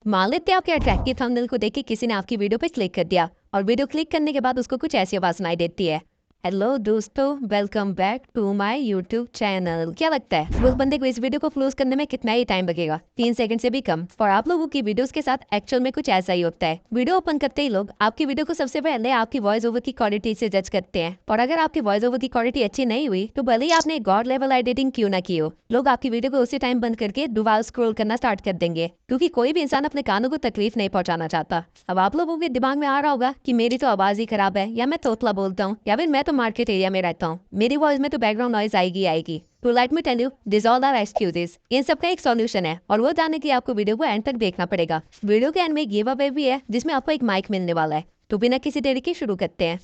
मान लेते हैं आपके अट्रैक्टिव थंबनेल को देख के किसी ने आपकी वीडियो पे क्लिक कर दिया और वीडियो क्लिक करने के बाद उसको कुछ ऐसी आवाज सुनाई देती है, हेलो दोस्तों, welcome back to my YouTube channel. क्या लगता है उस बंदे को इस वीडियो को क्लोज करने में कितना ही टाइम लगेगा? 3 सेकंड से भी कम। और आप लोगों की वीडियोस के साथ एक्चुअल में कुछ ऐसा ही होता है। वीडियो ओपन करते ही लोग आपकी वीडियो को सबसे पहले आपकी वॉइस ओवर की क्वालिटी से जज करते हैं, और अगर आपकी वॉइस ओवर की क्वालिटी अच्छी नहीं हुई तो भले ही आपने गॉड लेवल एडिटिंग क्यों ना की हो, लोग आपकी वीडियो को उसी टाइम बंद करके दोबारा स्क्रॉल करना स्टार्ट कर देंगे, क्योंकि कोई भी इंसान अपने कानों को तकलीफ नहीं पहुंचाना चाहता। अब आप लोगों के दिमाग में आ रहा होगा कि मेरी तो आवाज ही खराब है, या मैं तोतला बोलता हूँ, या फिर मैं तो मार्केट एरिया में रहता हूँ, मेरी वॉइस में तो बैकग्राउंड नॉइज आएगी आएगी। तो let me tell you, this all are excuses. इन सब का एक सॉल्यूशन है, और वो जानने के लिए आपको वीडियो को एंड तक देखना पड़ेगा। वीडियो के एंड में एक गिव अवे भी है जिसमें आपको एक माइक मिलने वाला है। तो बिना किसी देरी के शुरू करते हैं।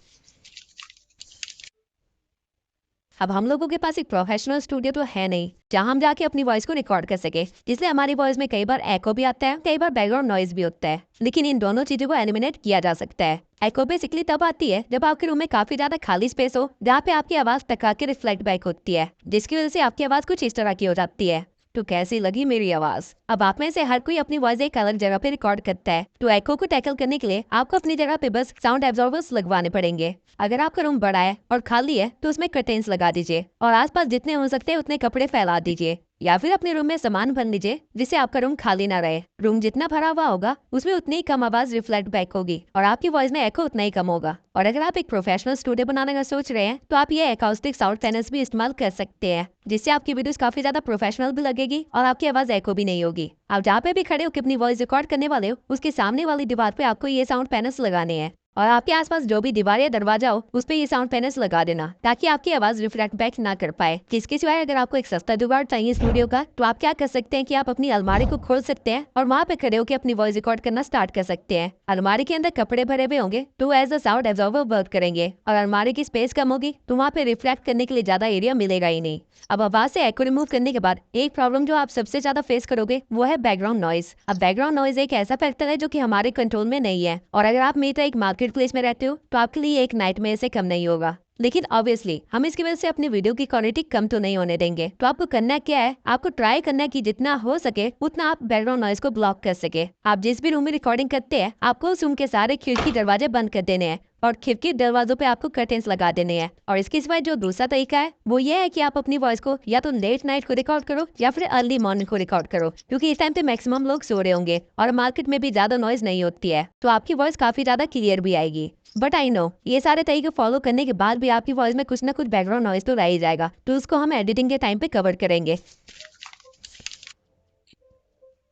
अब हम लोगों के पास एक प्रोफेशनल स्टूडियो तो है नहीं जहां हम जाके अपनी वॉइस को रिकॉर्ड कर सके, इसलिए हमारी वॉइस में कई बार एको भी आता है, कई बार बैकग्राउंड नॉइज भी होता है। लेकिन इन दोनों चीजों को एलिमिनेट किया जा सकता है। एको बेसिकली तब आती है जब आपके रूम में काफी ज्यादा खाली स्पेस हो, जहाँ पे आपकी आवाज टकरा के रिफ्लेक्ट बैक होती है, जिसकी वजह से आपकी आवाज कुछ इस तरह की हो जाती है। तो कैसी लगी मेरी आवाज? अब आप में से हर कोई अपनी वॉइस एक अलग जगह पे रिकॉर्ड करता है, तो एको को टैकल करने के लिए आपको अपनी जगह पे बस साउंड एब्जॉर्बर्स लगवाने पड़ेंगे। अगर आपका रूम बड़ा है और खाली है तो उसमें कर्टेन्स लगा दीजिए, और आसपास जितने हो सकते हैं उतने कपड़े फैला दीजिए, या फिर अपने रूम में सामान भर लीजिए जिससे आपका रूम खाली ना रहे। रूम जितना भरा हुआ होगा उसमें उतनी ही कम आवाज रिफ्लेक्ट बैक होगी, और आपकी वॉइस में एको उतना ही कम होगा। और अगर आप एक प्रोफेशनल स्टूडियो बनाने का सोच रहे हैं तो आप ये अकाउस्टिक साउंड पैनल्स भी इस्तेमाल कर सकते हैं, जिससे आपकी वीडियोस काफी ज्यादा प्रोफेशनल भी लगेगी और आपकी आवाज एको भी नहीं होगी। आप जहाँ पे भी खड़े हो कि अपनी वॉइस रिकॉर्ड करने वाले हो, उसके सामने वाली दीवार पे आपको ये साउंड पैनल्स लगाने हैं, और आपके आसपास जो भी दीवार या दरवाजा हो उस पे ये साउंड पैनल्स लगा देना, ताकि आपकी आवाज रिफ्लेक्ट बैक ना कर पाए। इसके सिवाय अगर आपको एक सस्ता जुगाड़ चाहिए स्टूडियो का, तो आप क्या कर सकते हैं कि आप अपनी अलमारी को खोल सकते हैं और वहाँ पे खड़े होकर अपनी वॉइस रिकॉर्ड करना स्टार्ट कर सकते हैं। अलमारी के अंदर कपड़े भरे हुए होंगे तो as a sound absorber work करेंगे, और अलमारी की स्पेस कम होगी तो वहाँ पे रिफ्लेक्ट करने के लिए ज्यादा एरिया मिलेगा ही नहीं। अब आवाज से एको रिमूव करने के बाद एक प्रॉब्लम जो आप सबसे ज्यादा फेस करोगे वो है बैकग्राउंड नॉइज। अब बैकग्राउंड नॉइज एक ऐसा फैक्टर है जो कि हमारे कंट्रोल में नहीं है, और अगर आप मेरी तरह एक मार्केट प्लेस में रहते हो तो आपके लिए एक नाइटमेयर से कम नहीं होगा। लेकिन ऑब्वियसली हम इसकी वजह से अपनी वीडियो की क्वालिटी कम तो नहीं होने देंगे। तो आपको करना क्या है, आपको ट्राई करना है कि जितना हो सके उतना आप बैकग्राउंड नॉइज को ब्लॉक कर सके। आप जिस भी रूम में रिकॉर्डिंग करते हैं आपको उस रूम के सारे खिड़की दरवाजे बंद कर देने हैं, और खिड़की दरवाजों पे आपको कर्टेन्स लगा देने हैं। और इसके सिवाय जो दूसरा तरीका है वो ये है कि आप अपनी वॉइस को या तो लेट नाइट को रिकॉर्ड करो या फिर अर्ली मॉर्निंग को रिकॉर्ड करो, क्योंकि इस टाइम पे मैक्सिमम लोग सो रहे होंगे और मार्केट में भी ज्यादा नॉइज नहीं होती है, तो आपकी वॉइस काफी ज्यादा क्लियर भी आएगी। बट आई नो ये सारे तरीके फॉलो करने के बाद भी आपकी वॉइस में कुछ ना कुछ बैकग्राउंड नॉइज तो रह ही जाएगा, तो उसको हम एडिटिंग के टाइम पे कवर करेंगे।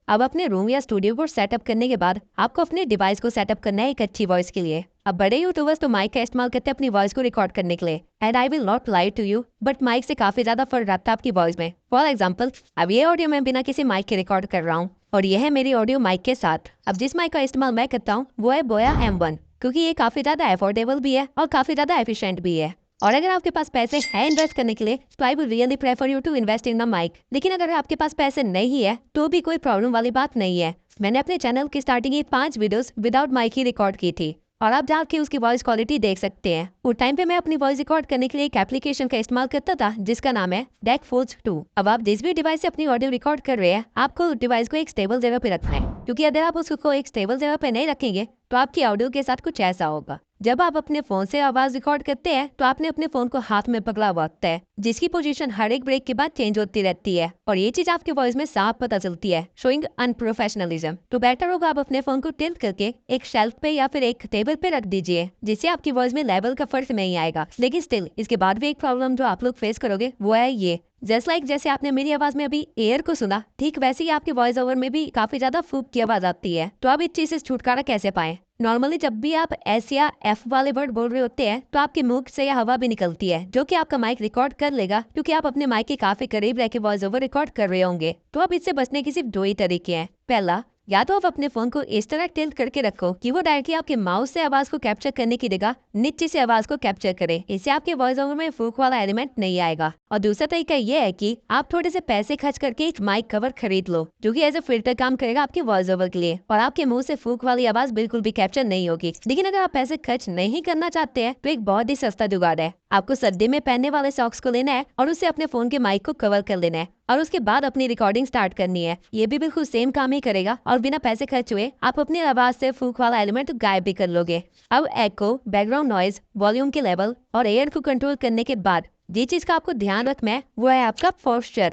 अब अपने रूम या स्टूडियो को सेटअप करने के बाद आपको अपने डिवाइस को सेटअप करना है एक अच्छी वॉइस के लिए। अब बड़े यूट्यूबर्स तो माइक का इस्तेमाल करते हैं अपनी वॉइस को रिकॉर्ड करने के लिए, and I will not lie to you, but mic से काफी ज्यादा फर्क रहता है आपकी वॉइस में। फॉर एग्जाम्पल, अब ये ऑडियो मैं बिना किसी माइक के रिकॉर्ड कर रहा हूँ, और यह है मेरी ऑडियो माइक के साथ। अब जिस माइक का इस्तेमाल मैं करता हूँ वो है बोया M1, क्योंकि ये काफी ज्यादा अफोर्डेबल भी है और काफी ज्यादा एफिशिएंट भी है। और अगर आपके पास पैसे हैं इन्वेस्ट करने के लिए तो I would really prefer you to invest in the mic. लेकिन अगर आपके पास पैसे नहीं है तो भी कोई प्रॉब्लम वाली बात नहीं है। मैंने अपने चैनल की स्टार्टिंग की 5 वीडियोस विदाउट माइक ही रिकॉर्ड की थी, और आप जाके उसकी वॉइस क्वालिटी देख सकते हैं। उस टाइम पे मैं अपनी वॉइस रिकॉर्ड करने के लिए एक एप्लीकेशन का इस्तेमाल करता था जिसका नाम है DAC-Forge 2। अब आप जिस भी डिवाइस से अपनी ऑडियो रिकॉर्ड कर रहे हैं आपको डिवाइस को एक स्टेबल जगह पे रखना है, क्योंकि अगर आप उसको एक स्टेबल जगह पे नहीं रखेंगे तो आपकी ऑडियो के साथ कुछ ऐसा होगा। जब आप अपने फोन से आवाज रिकॉर्ड करते हैं तो आपने अपने फोन को हाथ में पकड़ा हुआ होता है, जिसकी पोजीशन हर एक ब्रेक के बाद चेंज होती रहती है, और ये चीज आपके वॉइस में साफ पता चलती है, शोइंग अनप्रोफेशनलिज्म। तो बेटर होगा आप अपने फोन को टिल्ट करके एक शेल्फ पे या फिर एक टेबल पे रख दीजिए, जिससे आपकी वॉइस में लेवल का फर्क नहीं आएगा। लेकिन स्टिल इसके बाद भी एक प्रॉब्लम जो आप लोग फेस करोगे वो है ये, जैसे आपने मेरी आवाज में अभी एयर को सुना, ठीक वैसे ही आपकी वॉइस ओवर में भी काफी ज्यादा फूक की आवाज आती है। तो आप इस चीज से छुटकारा कैसे पाएं? नॉर्मली जब भी आप एस या एफ वाले वर्ड बोल रहे होते हैं तो आपके मुंह से हवा भी निकलती है, जो कि आपका माइक रिकॉर्ड कर लेगा, क्योंकि आप अपने माइक के काफी करीब रह के वॉइस ओवर रिकॉर्ड कर रहे होंगे। तो अब इससे बचने के सिर्फ 2 ही तरीके हैं। पहला, या तो आप अपने फोन को इस तरह टिल्ट करके रखो कि वो डायरेक्टली आपके माउस से आवाज को कैप्चर करने की जगह नीचे से आवाज को कैप्चर करे, इससे आपके वॉइस ओवर में फूक वाला एलिमेंट नहीं आएगा। और दूसरा तरीका ये है कि आप थोड़े से पैसे खर्च करके एक माइक कवर खरीद लो, जो कि एज ए फिल्टर काम करेगा आपके वॉइस ओवर के लिए, और आपके मुंह से फूक वाली आवाज बिल्कुल भी कैप्चर नहीं होगी। लेकिन अगर आप पैसे खर्च नहीं करना चाहते हैं तो एक बहुत ही सस्ता जुगाड़ है। आपको सर्दी में पहनने वाले सॉक्स को लेना है और उससे अपने फोन के माइक को कवर कर लेना है। और उसके बाद अपनी रिकॉर्डिंग स्टार्ट करनी है। ये भी बिल्कुल सेम काम ही करेगा और बिना पैसे खर्च हुए आप अपनी आवाज से फूक वाला एलिमेंट गायब भी कर लोगे। अब एको, बैकग्राउंड नॉइज, वॉल्यूम के लेवल और एयर को कंट्रोल करने के बाद जिस चीज का आपको ध्यान रखना है वो है आपका पोस्चर।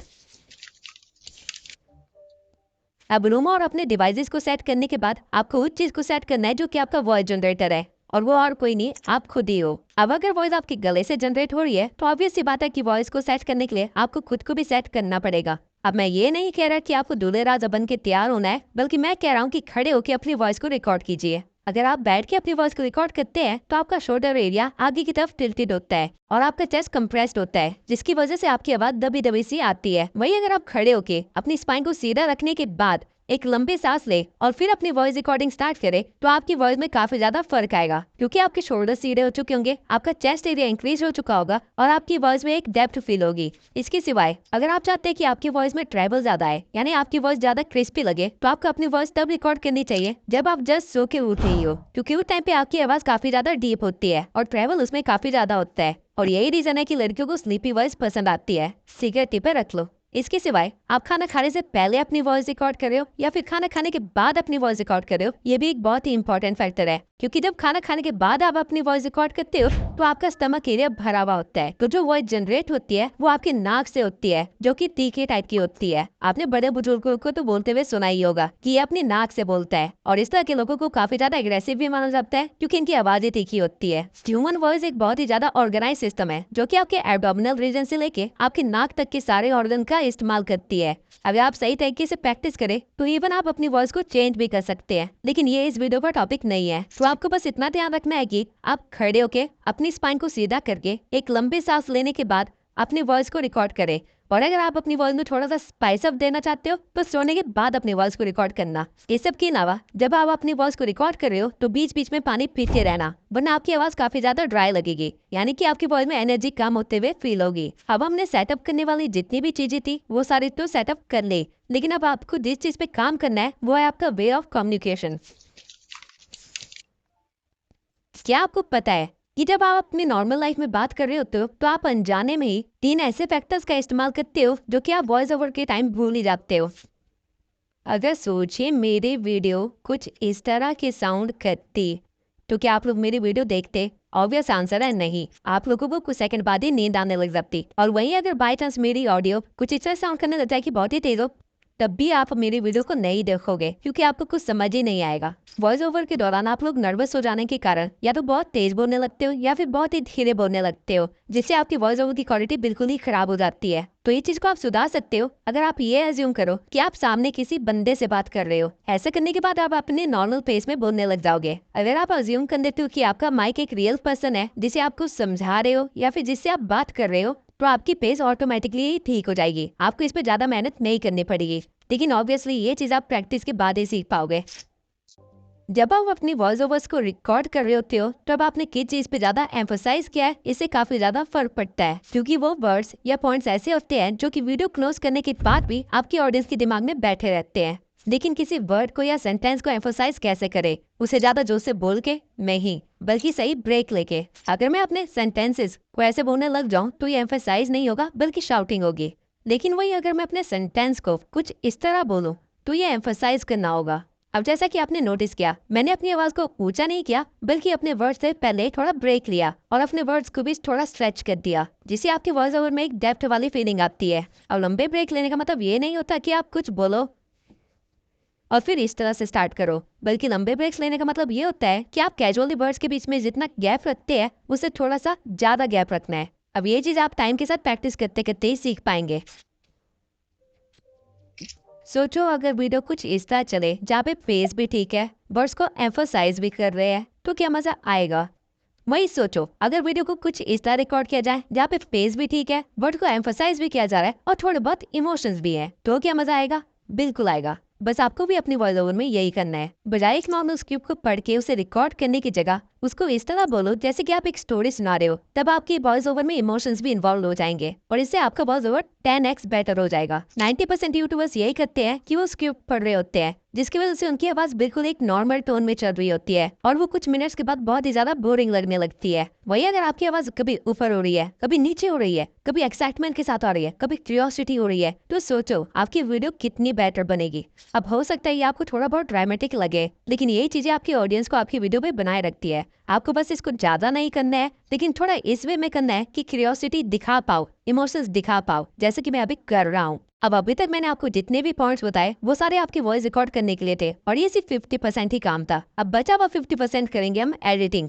अब रूम और अपने डिवाइसेस को सेट करने के बाद आपको उस चीज को सेट करना है जो कि आपका वॉइस जनरेटर है, और वो और कोई नहीं, आप खुद ही हो। अब अगर वॉइस आपके गले से जनरेट हो रही है तो ऑब्वियस सी बात है कि वॉइस को सेट करने के लिए आपको खुद को भी सेट करना पड़ेगा। अब मैं ये नहीं कह रहा कि आपको दूल्हे राजा बन के तैयार होना है, बल्कि मैं कह रहा हूँ कि खड़े होकर अपनी वॉइस को रिकॉर्ड कीजिए। अगर आप बैठ के अपनी वॉइस को रिकॉर्ड करते हैं तो आपका शोल्डर एरिया आगे की तरफ टिल्टेड होता है और आपका चेस्ट कंप्रेस्ड होता है, जिसकी वजह से आपकी आवाज दबी दबी सी आती है। वही अगर आप खड़े होके अपनी स्पाइन को सीधा रखने के बाद एक लंबी सांस ले और फिर अपनी वॉइस रिकॉर्डिंग स्टार्ट करे तो आपकी वॉइस में काफी ज्यादा फर्क आएगा, क्योंकि आपके शोल्डर सीधे हो चुके होंगे, आपका चेस्ट एरिया इंक्रीज हो चुका होगा और आपकी वॉइस में एक डेप्थ फील होगी। इसके सिवाय अगर आप चाहते हैं कि आपकी वॉइस में ट्रेबल ज्यादा है, यानी आपकी वॉइस ज्यादा क्रिस्पी लगे, तो आपको अपनी वॉइस तब रिकॉर्ड करनी चाहिए जब आप जस्ट सो के उठ रही हो, क्योंकि उस टाइम पे आपकी आवाज काफी ज्यादा डीप होती है और ट्रेवल उसमें काफी ज्यादा होता है। और यही रीजन है कि लड़कियों को स्लीपी वॉइस पसंद आती है। सिगरेट पे रख लो। इसके सिवाय आप खाना खाने से पहले अपनी वॉइस रिकॉर्ड कर रहे हो या फिर खाना खाने के बाद अपनी वॉइस रिकॉर्ड कर रहे हो, ये भी एक बहुत ही इंपॉर्टेंट फैक्टर है, क्योंकि जब खाना खाने के बाद आप अपनी वॉइस रिकॉर्ड करते हो तो आपका स्टमक एरिया भरा हुआ होता है, तो जो वॉइस जनरेट होती है वो आपके नाक से होती है, जो कि तीखे टाइप की होती है। आपने बड़े बुजुर्गों को तो बोलते हुए सुना ही होगा कि ये अपनी नाक से बोलता है, और इस तरह के लोगों को काफी ज्यादा एग्रेसिव भी माना जाता है क्योंकि इनकी आवाजें तीखी होती है। ह्यूमन वॉइस एक बहुत ही ज्यादा ऑर्गेनाइज सिस्टम है जो कि आपके एब्डोमिनल रीजन से लेके आपके नाक तक के सारे ऑर्गन का इस्तेमाल करती है। अगर आप सही तरीके से प्रैक्टिस करें तो इवन आप अपनी वॉइस को चेंज भी कर सकते हैं, लेकिन ये इस वीडियो का टॉपिक नहीं है। तो आपको बस इतना ध्यान रखना है कि आप खड़े होके अपनी स्पाइन को सीधा करके एक लंबी सांस लेने के बाद अपनी वॉइस को रिकॉर्ड करें, और अगर आप अपनी वॉइस में थोड़ा सा स्पाइस अप देना चाहते हो तो सोने के बाद अपनी वॉइस को रिकॉर्ड करना। ये सब के अलावा जब आप अपनी वॉइस को रिकॉर्ड कर रहे हो तो बीच बीच में पानी पीते रहना, वरना आपकी आवाज काफी ज्यादा ड्राई लगेगी, यानी कि आपकी वॉइस में एनर्जी कम होते हुए फील होगी। अब हमने सेटअप करने वाली जितनी भी चीजें थी वो सारी तो सेटअप कर ले, लेकिन अब आपको जिस चीज पे काम करना है वो है आपका वे ऑफ कम्युनिकेशन। क्या आपको पता है कि जब आप अपनी नॉर्मल लाइफ में बात कर रहे होते हो तो आप अनजाने में ही 3 ऐसे फैक्टर्स का इस्तेमाल करते हो जो कि आप वॉइस ओवर के टाइम भूल ही जाते हो। अगर सोचिए मेरी वीडियो कुछ इस तरह के साउंड करती तो क्या आप लोग मेरी वीडियो देखते? ऑब्वियस आंसर है नहीं। आप लोगों को कुछ सेकंड बाद ही नींद आने लग जाती। और वहीं अगर बाय चांस मेरी ऑडियो कुछ इस तरह साउंड करने लग जाए कि बहुत ही तेज हो, तब भी आप मेरी वीडियो को नहीं देखोगे, क्योंकि आपको कुछ समझ ही नहीं आएगा। वॉइस ओवर के दौरान आप लोग नर्वस हो जाने के कारण या तो बहुत तेज बोलने लगते हो या फिर बहुत ही धीरे बोलने लगते हो, जिससे आपकी वॉइस ओवर की क्वालिटी बिल्कुल ही खराब हो जाती है। तो ये चीज को आप सुधार सकते हो अगर आप ये एज्यूम करो कि आप सामने किसी बंदे से बात कर रहे हो। ऐसा करने के बाद आप अपने नॉर्मल पेस में बोलने लग जाओगे। अगर आप अज्यूम कर लेते हो कि आपका माइक एक रियल पर्सन है जिसे आप कुछ समझा रहे हो या फिर जिससे आप बात कर रहे हो, तो आपकी पेस ऑटोमेटिकली ही ठीक हो जाएगी। आपको इस पे ज्यादा मेहनत नहीं करनी पड़ेगी, लेकिन ऑब्वियसली ये चीज आप प्रैक्टिस के बाद ही सीख पाओगे। जब आप अपनी वॉइस ओवर्स को रिकॉर्ड कर रहे होते हो तब आपने किस चीज पे ज्यादा एम्फोसाइज किया है, इससे काफी ज्यादा फर्क पड़ता है, क्योंकि वो वर्ड्स या पॉइंट्स ऐसे होते हैं जो कि वीडियो क्लोज करने के बाद भी आपकी ऑडियंस के दिमाग में बैठे रहते हैं। लेकिन किसी वर्ड को या सेंटेंस को एम्फोसाइज कैसे करे? उसे ज्यादा जोर से बोल के नहीं, बल्कि सही ब्रेक लेके। अगर मैं अपने सेंटेंसेस को ऐसे बोलने लग जाऊं तो ये एम्फोसाइज नहीं होगा बल्कि शाउटिंग होगी, लेकिन वही अगर मैं अपने सेंटेंस को कुछ इस तरह बोलूं तो ये एम्फोसाइज करना होगा। अब जैसा कि आपने नोटिस किया, मैंने अपनी आवाज को ऊंचा नहीं किया बल्कि अपने वर्ड्स से पहले थोड़ा ब्रेक लिया और अपने वर्ड्स को भी थोड़ा स्ट्रेच कर दिया, जिससे आपकी वॉइस ओवर में एक डेप्थ वाली फीलिंग आती है। और लंबे ब्रेक लेने का मतलब ये नहीं होता कि आप कुछ बोलो और फिर इस तरह से स्टार्ट करो, बल्कि लंबे ब्रेक्स लेने का मतलब ये होता है कि आप कैजुअली वर्ड्स के बीच में जितना गैप रखते हैं उससे थोड़ा सा ज्यादा गैप रखना है। अब ये चीज आप टाइम के साथ प्रैक्टिस करते करते ही सीख पाएंगे। सोचो अगर वीडियो कुछ इस तरह चले जहाँ पे पेस भी ठीक है, वर्ड्स को एम्फोसाइज भी कर रहे हैं, तो क्या मजा आएगा? वही सोचो अगर वीडियो को कुछ इस तरह रिकॉर्ड किया जाए जहाँ पे पेस भी ठीक है, वर्ड को एम्फोसाइज भी किया जा रहा है और थोड़े बहुत इमोशंस भी है, तो क्या मजा आएगा? बिल्कुल आएगा। बस आपको भी अपनी वॉइस ओवर में यही करना है। बजाय एक नॉर्मल स्क्रिप्ट को पढ़ के उसे रिकॉर्ड करने की जगह उसको इस तरह बोलो जैसे कि आप एक स्टोरी सुना रहे हो, तब आपकी वॉइस ओवर में इमोशंस भी इन्वॉल्व हो जाएंगे और इससे आपका वॉइस ओवर 10x बेटर हो जाएगा। 90% यूट्यूबर्स यही करते हैं कि वो स्क्रिप्ट पढ़ रहे होते हैं, जिसकी वजह से उनकी आवाज बिल्कुल एक नॉर्मल टोन में चल रही होती है और वो कुछ मिनट्स के बाद बहुत ही ज्यादा बोरिंग लगने लगती है। वही अगर आपकी आवाज कभी ऊपर हो रही है, कभी नीचे हो रही है, कभी एक्साइटमेंट के साथ आ रही है, कभी क्यूरियोसिटी हो रही है, तो सोचो आपकी वीडियो कितनी बेटर बनेगी। अब हो सकता है ये आपको थोड़ा बहुत ड्रामेटिक लगे, लेकिन यही चीजें आपकी ऑडियंस को आपकी वीडियो पे बनाए रखती है। आपको बस इसको ज्यादा नहीं करना है, लेकिन थोड़ा इस वे में करना है कि क्यूरियोसिटी दिखा पाओ, इमोशंस दिखा पाओ, जैसे कि मैं अभी कर रहा हूँ। अब अभी तक मैंने आपको जितने भी पॉइंट्स बताए वो सारे आपकी वॉइस रिकॉर्ड करने के लिए थे और ये सिर्फ 50% ही काम था। अब बचा हुआ 50% करेंगे हम एडिटिंग।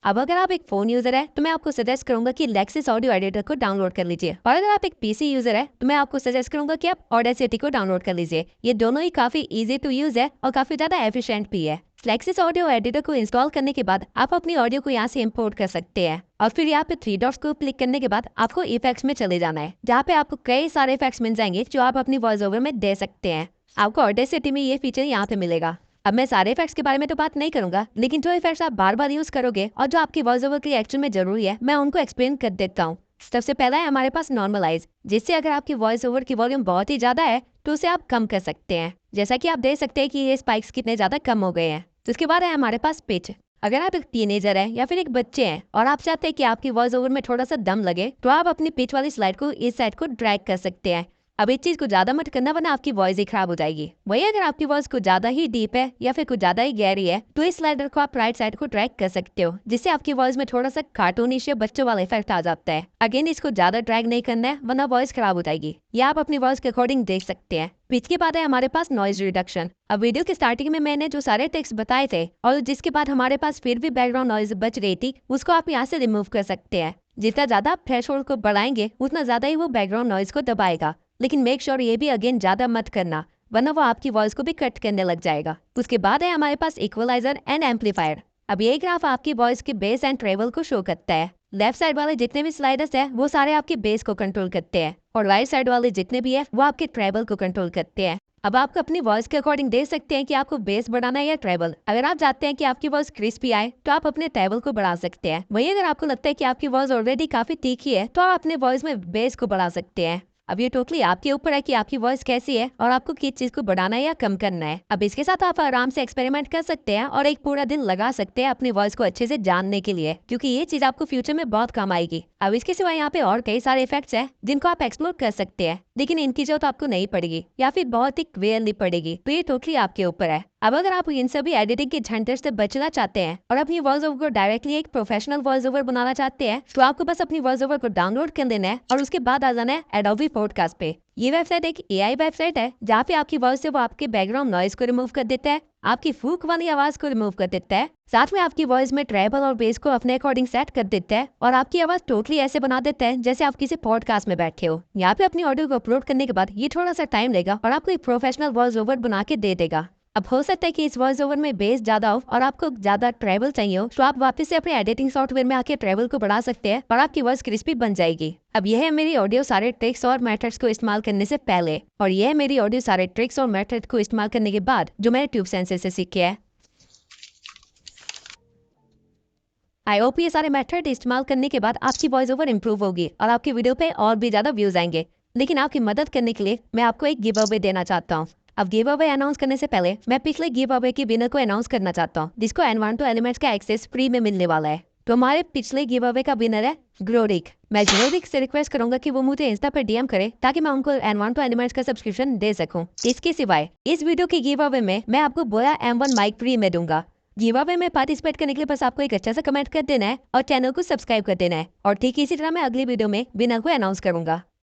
अब अगर आप एक फोन यूजर है तो मैं आपको सजेस्ट करूंगा कि लेक्सिस ऑडियो एडिटर को डाउनलोड कर लीजिए, और अगर आप एक पीसी यूजर है तो मैं आपको सजेस्ट करूंगा कि आप ऑडेसिटी को डाउनलोड कर लीजिए। ये दोनों ही काफी इजी टू यूज है और काफी ज्यादा एफिशिएंट भी है। लेक्सिस ऑडियो एडिटर को इंस्टॉल करने के बाद आप अपनी ऑडियो को यहाँ से इंपोर्ट कर सकते हैं और फिर यहाँ पे 3 डॉट्स को क्लिक करने के बाद आपको इफेक्ट्स में चले जाना है, जहाँ पे आपको कई सारे इफेक्ट्स मिल जाएंगे जो आप अपनी वॉइस ओवर में दे सकते हैं। आपको ऑडेसिटी में ये फीचर यहाँ पे मिलेगा। अब मैं सारे इफेक्ट्स के बारे में तो बात नहीं करूंगा, लेकिन जो इफेक्ट्स आप बार बार यूज करोगे और जो आपकी वॉइस ओवर के लिए एक्चुअल में जरूरी है, मैं उनको एक्सप्लेन कर देता हूँ। सबसे पहला है हमारे पास नॉर्मलाइज, जिससे अगर आपकी वॉइस ओवर की वॉल्यूम बहुत ही ज्यादा है तो उसे आप कम कर सकते हैं, जैसा कि आप देख सकते हैं कि ये स्पाइक्स कितने ज्यादा कम हो गए हैं। तो उसके बाद है हमारे पास पिच। अगर आप एक टीनेजर है या फिर एक बच्चे हैं और आप चाहते हैं कि आपकी वॉइस ओवर में थोड़ा सा दम लगे, तो आप अपनी पिच वाली स्लाइड को इस साइड को ड्रैग कर सकते हैं। अब इस चीज को ज्यादा मत करना, वरना आपकी वॉइस ही खराब हो जाएगी। वही अगर आपकी वॉइस को ज्यादा ही डीप है या फिर कुछ ज्यादा ही गहरी है, तो इस स्लाइडर को आप राइट साइड को ड्रैग कर सकते हो, जिससे आपकी वॉइस में थोड़ा सा कार्टूनिश या बच्चों वाला इफेक्ट आ जाता है। अगेन इसको ज्यादा ड्रैग नहीं करना है, वरना वॉइस खराब हो जाएगी। ये आप अपनी वॉइस के अकॉर्डिंग देख सकते हैं। पिच के बाद है हमारे पास नॉइज रिडक्शन। अब वीडियो के स्टार्टिंग में मैंने जो सारे टेक्स्ट बताए थे और जिसके बाद हमारे पास फिर भी बैकग्राउंड नॉइज बच रही थी, उसको आप यहाँ से रिमूव कर सकते हैं। जितना ज्यादा आप थ्रेशोल्ड को बढ़ाएंगे उतना ज्यादा ही वो बैकग्राउंड नॉइज को दबाएगा, लेकिन मेक श्योर ये भी अगेन ज्यादा मत करना, वरना वो आपकी वॉइस को भी कट करने लग जाएगा। उसके बाद है हमारे पास इक्वलाइजर एंड एम्पलीफायर। अब ये ग्राफ आपकी वॉइस के बेस एंड ट्रेवल को शो करता है। लेफ्ट साइड वाले जितने भी स्लाइडर्स है वो सारे आपके बेस को कंट्रोल करते हैं और राइट साइड वाले जितने भी है वो आपके ट्रेवल को कंट्रोल करते हैं। अब आप अपनी वॉइस के अकॉर्डिंग देख सकते हैं कि आपको बेस बढ़ाना है या ट्रेवल। अगर आप चाहते हैं कि आपकी वॉइस क्रिस्पी आए तो आप अपने ट्रेवल को बढ़ा सकते हैं। वहीं अगर आपको लगता है कि आपकी वॉइस ऑलरेडी काफी तीखी है तो आप अपने वॉइस में बेस को बढ़ा सकते हैं। अब ये टोटली आपके ऊपर है कि आपकी वॉइस कैसी है और आपको किस चीज को बढ़ाना है या कम करना है। अब इसके साथ आप आराम से एक्सपेरिमेंट कर सकते हैं और एक पूरा दिन लगा सकते हैं अपनी वॉइस को अच्छे से जानने के लिए, क्योंकि ये चीज आपको फ्यूचर में बहुत काम आएगी। अब इसके सिवा यहाँ पे और कई सारे इफेक्ट्स हैं जिनको आप एक्सप्लोर कर सकते हैं, लेकिन इनकी जरूरत आपको नहीं पड़ेगी या फिर बहुत ही क्लियरली पड़ेगी, तो ये टोटली आपके ऊपर है। अब अगर आप इन सभी एडिटिंग के झंझट से बचना चाहते हैं और अपनी वॉइस ओवर को डायरेक्टली एक प्रोफेशनल वॉइस ओवर बनाना चाहते हैं, तो आपको बस अपनी वॉइस ओवर को डाउनलोड कर लेना है और उसके बाद आ जाना है एडोबी पॉडकास्ट पे। ये वेबसाइट एक एआई वेबसाइट है जहाँ पे आपकी वॉइस से वो आपके बैकग्राउंड नॉइज को रिमूव कर देता है, आपकी फूक वाली आवाज को रिमूव कर देता है, साथ में आपकी वॉइस में ट्रेबल और बेस को अपने अकॉर्डिंग सेट कर देता है और आपकी आवाज टोटली ऐसे बना देता है जैसे आप किसी पॉडकास्ट में बैठे हो। यहाँ पे अपनी ऑडियो को अपलोड करने के बाद ये थोड़ा सा टाइम लेगा और आपको एक प्रोफेशनल वॉइस ओवर बना के दे देगा। अब हो सकता है कि इस वॉइस ओवर में बेस ज्यादा हो और आपको ज्यादा ट्रेवल चाहिए हो, तो आप वापस से अपने एडिटिंग सॉफ्टवेयर में आके ट्रेवल को बढ़ा सकते हैं और आपकी वॉइस क्रिस्पी बन जाएगी। अब यह है मेरी ऑडियो सारे ट्रिक्स और मेथड्स को इस्तेमाल करने से पहले, और यह है मेरी ऑडियो सारे ट्रिक्स और मेथड को इस्तेमाल करने के बाद जो मैंने ट्यूब सेंसर से सीखे है। आई होप ये सारे मेथड इस्तेमाल करने के बाद आपकी वॉइस ओवर इम्प्रूव होगी और आपकी वीडियो पे और भी ज्यादा व्यूज आएंगे। लेकिन आपकी मदद करने के लिए मैं आपको एक गिव अवे देना चाहता हूँ। अब गिव अवे अनाउंस करने से पहले मैं पिछले गिव अवे के विनर को अनाउंस करना चाहता हूँ, जिसको एनवायरमेंटल एलिमेंट्स का एक्सेस फ्री में मिलने वाला है। तो हमारे पिछले गिव अवे का विनर है ग्रोरिक। मैं ग्रोरिक से रिक्वेस्ट करूंगा कि वो मुझे इंस्टा पर डीएम करे ताकि मैं उनको एनवायरमेंटल एलिमेंट्स का सब्सक्रिप्शन दे सकूं। इसके सिवाय इस वीडियो के गिव अवे में मैं आपको बोया M1 माइक फ्री में दूंगा। गिव अवे में पार्टिसिपेट करने के लिए बस आपको एक अच्छा सा कमेंट कर देना है और चैनल को सब्सक्राइब कर देना है, और ठीक इसी तरह मैं अगली वीडियो में विनर को अनाउंस करूंगा।